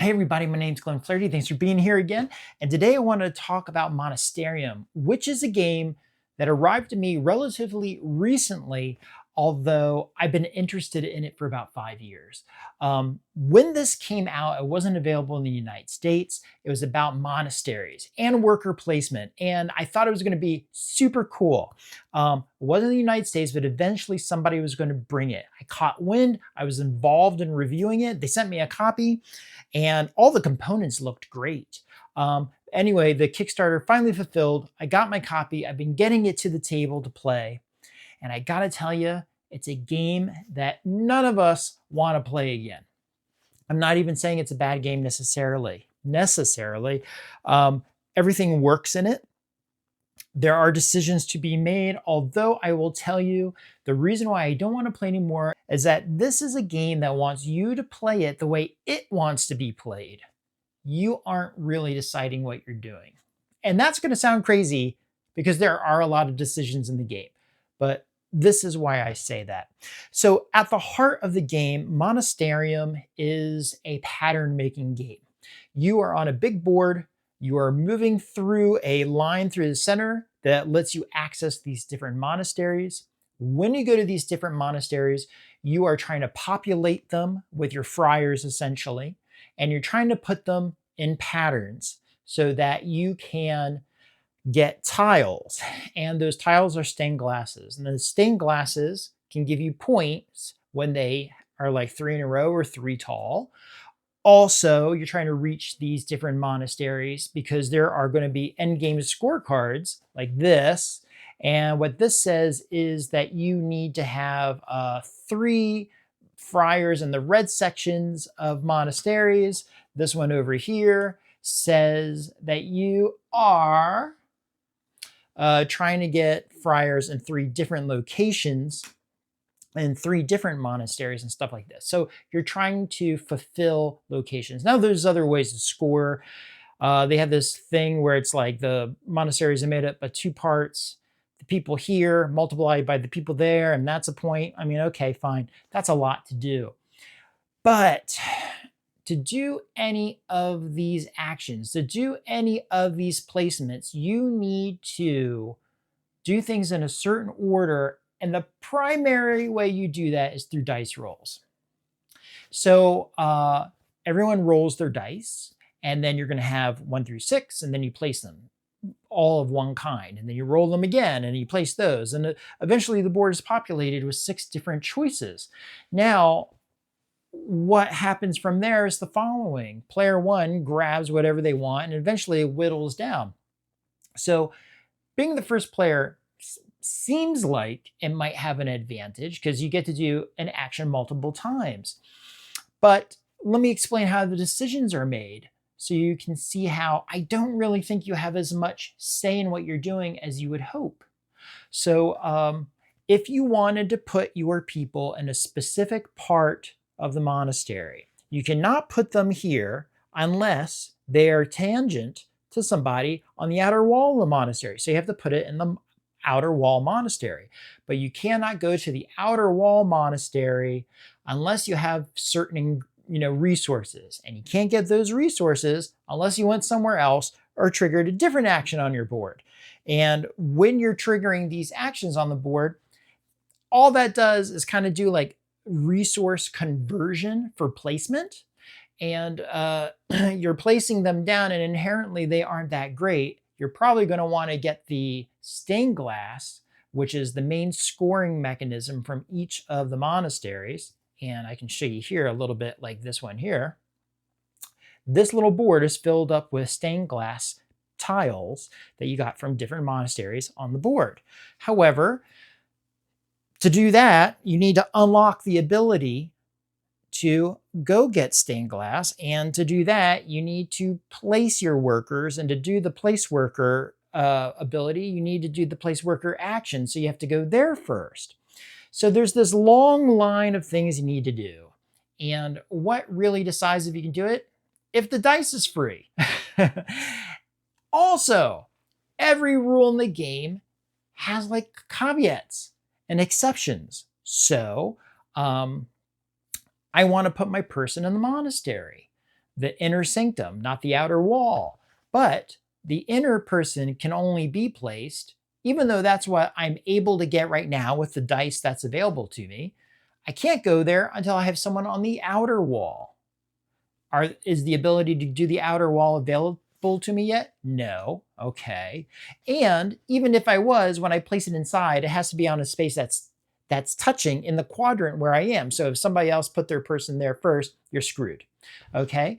Hey everybody, my name's Glenn Flaherty. Thanks for being here again. And today I want to talk about Monasterium, which is a game that arrived to me relatively recently, although I've been interested in it for about 5 years. When this came out, it wasn't available in the United States. It was about monasteries and worker placement, and I thought it was going to be super cool. It wasn't in the United States, but eventually somebody was going to bring it. I caught wind. I was involved in reviewing it. They sent me a copy and all the components looked great. Anyway, the Kickstarter finally fulfilled. I got my copy. I've been getting it to the table to play. And I gotta tell you, it's a game that none of us want to play again. I'm not even saying it's a bad game necessarily. Everything works in it. There are decisions to be made, although I will tell you the reason why I don't want to play anymore is that this is a game that wants you to play it the way it wants to be played. You aren't really deciding what you're doing. And that's going to sound crazy because there are a lot of decisions in the game, but this is why I say that. So at the heart of the game, Monasterium is a pattern making game. You are on a big board. You are moving through a line through the center that lets you access these different monasteries. When you go to these different monasteries, you are trying to populate them with your friars essentially, and you're trying to put them in patterns so that you can get tiles. And those tiles are stained glasses. And the stained glasses can give you points when they are like 3 in a row or 3 tall. Also, you're trying to reach these different monasteries because there are going to be endgame scorecards like this. And what this says is that you need to have 3 friars in the red sections of monasteries. This one over here says that you are trying to get friars in 3 different locations in 3 different monasteries and stuff like this. So you're trying to fulfill locations. Now there's other ways to score. They have this thing where it's like the monasteries are made up of 2 parts. The people here multiplied by the people there, and that's a point. I mean, okay, fine. That's a lot to do. But to do any of these actions, to do any of these placements, you need to do things in a certain order. And the primary way you do that is through dice rolls. So everyone rolls their dice, and then you're going to have 1 through 6, and then you place them all of one kind, and then you roll them again, and you place those. And eventually the board is populated with 6 different choices. Now, what happens from there is the following. Player 1 grabs whatever they want, and eventually it whittles down. So being the first player seems like it might have an advantage because you get to do an action multiple times. But let me explain how the decisions are made so you can see how I don't really think you have as much say in what you're doing as you would hope. So if you wanted to put your people in a specific part of the monastery, you cannot put them here unless they are tangent to somebody on the outer wall of the monastery. So you have to put it in the outer wall monastery. But you cannot go to the outer wall monastery unless you have certain resources. And you can't get those resources unless you went somewhere else or triggered a different action on your board. And when you're triggering these actions on the board, all that does is kind of do like resource conversion for placement. And you're placing them down, and inherently they aren't that great. You're probably going to want to get the stained glass, which is the main scoring mechanism from each of the monasteries. And I can show you here a little bit like this one here. This little board is filled up with stained glass tiles that you got from different monasteries on the board. However, to do that, you need to unlock the ability to go get stained glass. And to do that, you need to place your workers. And to do the place worker ability, you need to do the place worker action. So you have to go there first. So there's this long line of things you need to do. And what really decides if you can do it? If the dice is free. Also, every rule in the game has like caveats and exceptions. So I want to put my person in the monastery. the inner sanctum, not the outer wall. But the inner person can only be placed, even though that's what I'm able to get right now with the dice that's available to me. I can't go there until I have someone on the outer wall. Is the ability to do the outer wall available to me yet? No. Okay. And even if I was, when I place it inside, it has to be on a space that's touching in the quadrant where I am. So if somebody else put their person there first, you're screwed. Okay.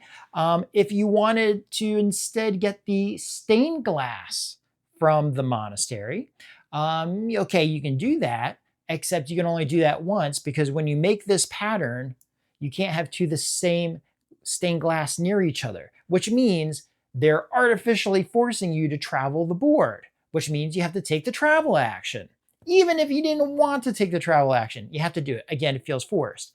If you wanted to instead get the stained glass from the monastery, okay, you can do that, except you can only do that once, because when you make this pattern, you can't have two the same stained glass near each other, which means they're artificially forcing you to travel the board, which means you have to take the travel action. Even if you didn't want to take the travel action, you have to do it. Again, it feels forced.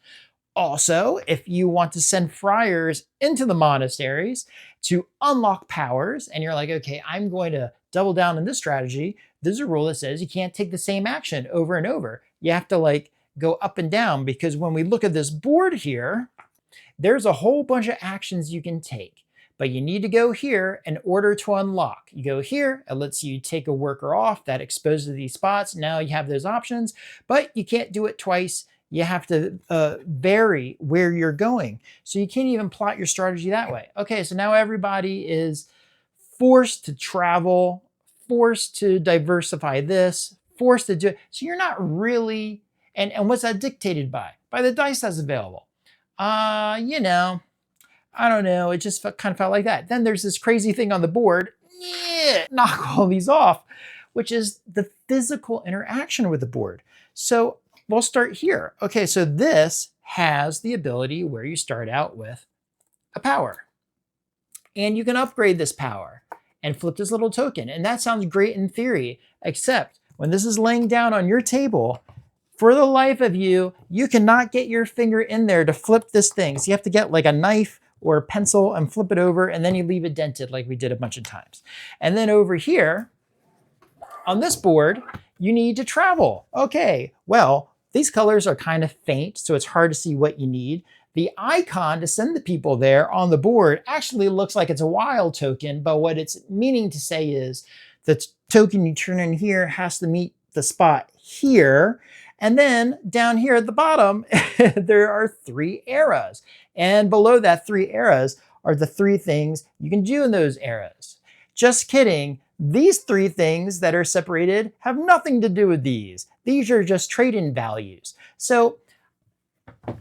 Also, if you want to send friars into the monasteries to unlock powers, and you're like, okay, I'm going to double down on this strategy, there's a rule that says you can't take the same action over and over. You have to like go up and down, because when we look at this board here, there's a whole bunch of actions you can take, but you need to go here in order to unlock. You go here, it lets you take a worker off that exposes these spots. Now you have those options, but you can't do it twice. You have to vary where you're going. So you can't even plot your strategy that way. Okay, so now everybody is forced to travel, forced to diversify this, forced to do it. So you're not really, and what's that dictated by? By the dice that's available. You know, I don't know. It just kind of felt like that. Then there's this crazy thing on the board. Yeah, knock all these off, which is the physical interaction with the board. So we'll start here. Okay, so this has the ability where you start out with a power. And you can upgrade this power and flip this little token. And that sounds great in theory, except when this is laying down on your table, for the life of you, you cannot get your finger in there to flip this thing. So you have to get like a knife or a pencil and flip it over, and then you leave it dented like we did a bunch of times. And then over here, on this board, you need to travel. Okay, well, these colors are kind of faint, so it's hard to see what you need. The icon to send the people there on the board actually looks like it's a wild token, but what it's meaning to say is the token you turn in here has to meet the spot here. And then down here at the bottom, there are 3 eras. And below that 3 eras are the 3 things you can do in those eras. Just kidding. These 3 things that are separated have nothing to do with these. These are just trade-in values. So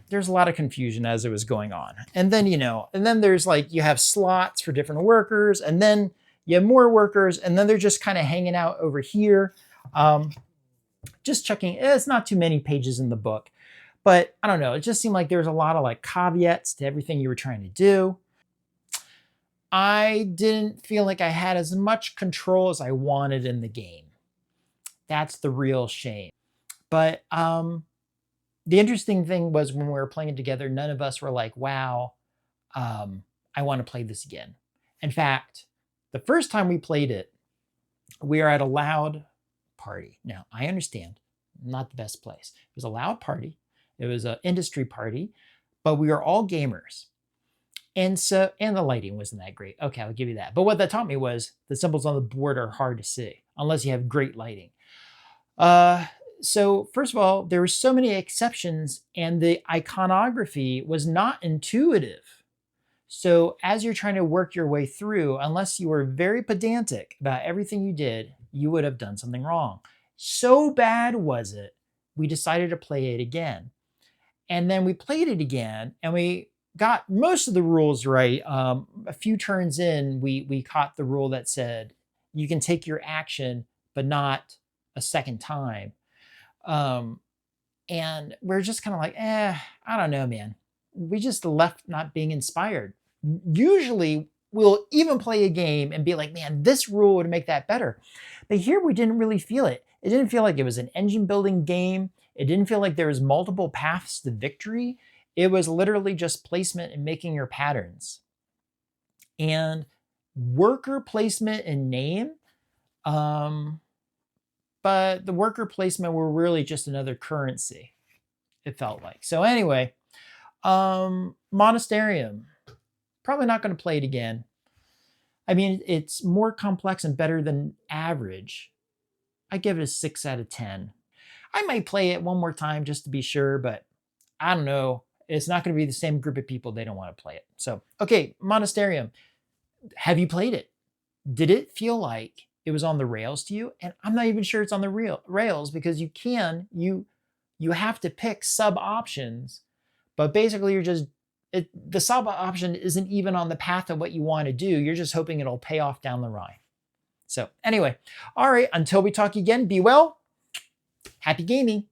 there's a lot of confusion as it was going on. And then, and then there's like, you have slots for different workers, and then you have more workers, and then they're just kind of hanging out over here. Just checking, it's not too many pages in the book, but I don't know. It just seemed like there was a lot of like caveats to everything you were trying to do. I didn't feel like I had as much control as I wanted in the game. That's the real shame. But the interesting thing was when we were playing it together, none of us were like, wow, I want to play this again. In fact, the first time we played it, we were at a loud party. Now, I understand, not the best place. It was a loud party. It was an industry party, but we were all gamers. And so, and the lighting wasn't that great. Okay, I'll give you that. But what that taught me was the symbols on the board are hard to see unless you have great lighting. So first of all, there were so many exceptions, and the iconography was not intuitive. So as you're trying to work your way through, unless you were very pedantic about everything you did, you would have done something wrong. So bad was it, we decided to play it again. And then we played it again, and we got most of the rules right. A few turns in, we caught the rule that said you can take your action, but not a second time. And we're just kind of like, I don't know, man. We just left not being inspired. Usually we'll even play a game and be like, man, this rule would make that better. But here we didn't really feel it. It didn't feel like it was an engine building game. It didn't feel like there was multiple paths to victory. It was literally just placement and making your patterns. And worker placement and name, but the worker placement were really just another currency, it felt like. So anyway, Monasterium, Probably not going to play it again. I mean, it's more complex and better than average. I give it a 6 out of 10. I might play it one more time just to be sure, but I don't know. It's not going to be the same group of people. They don't want to play it. So, okay, Monasterium. Have you played it? Did it feel like it was on the rails to you? And I'm not even sure it's on the rails because you have to pick sub options, but basically the sub option isn't even on the path of what you want to do. You're just hoping it'll pay off down the line. So anyway, all right, until we talk again, be well, happy gaming.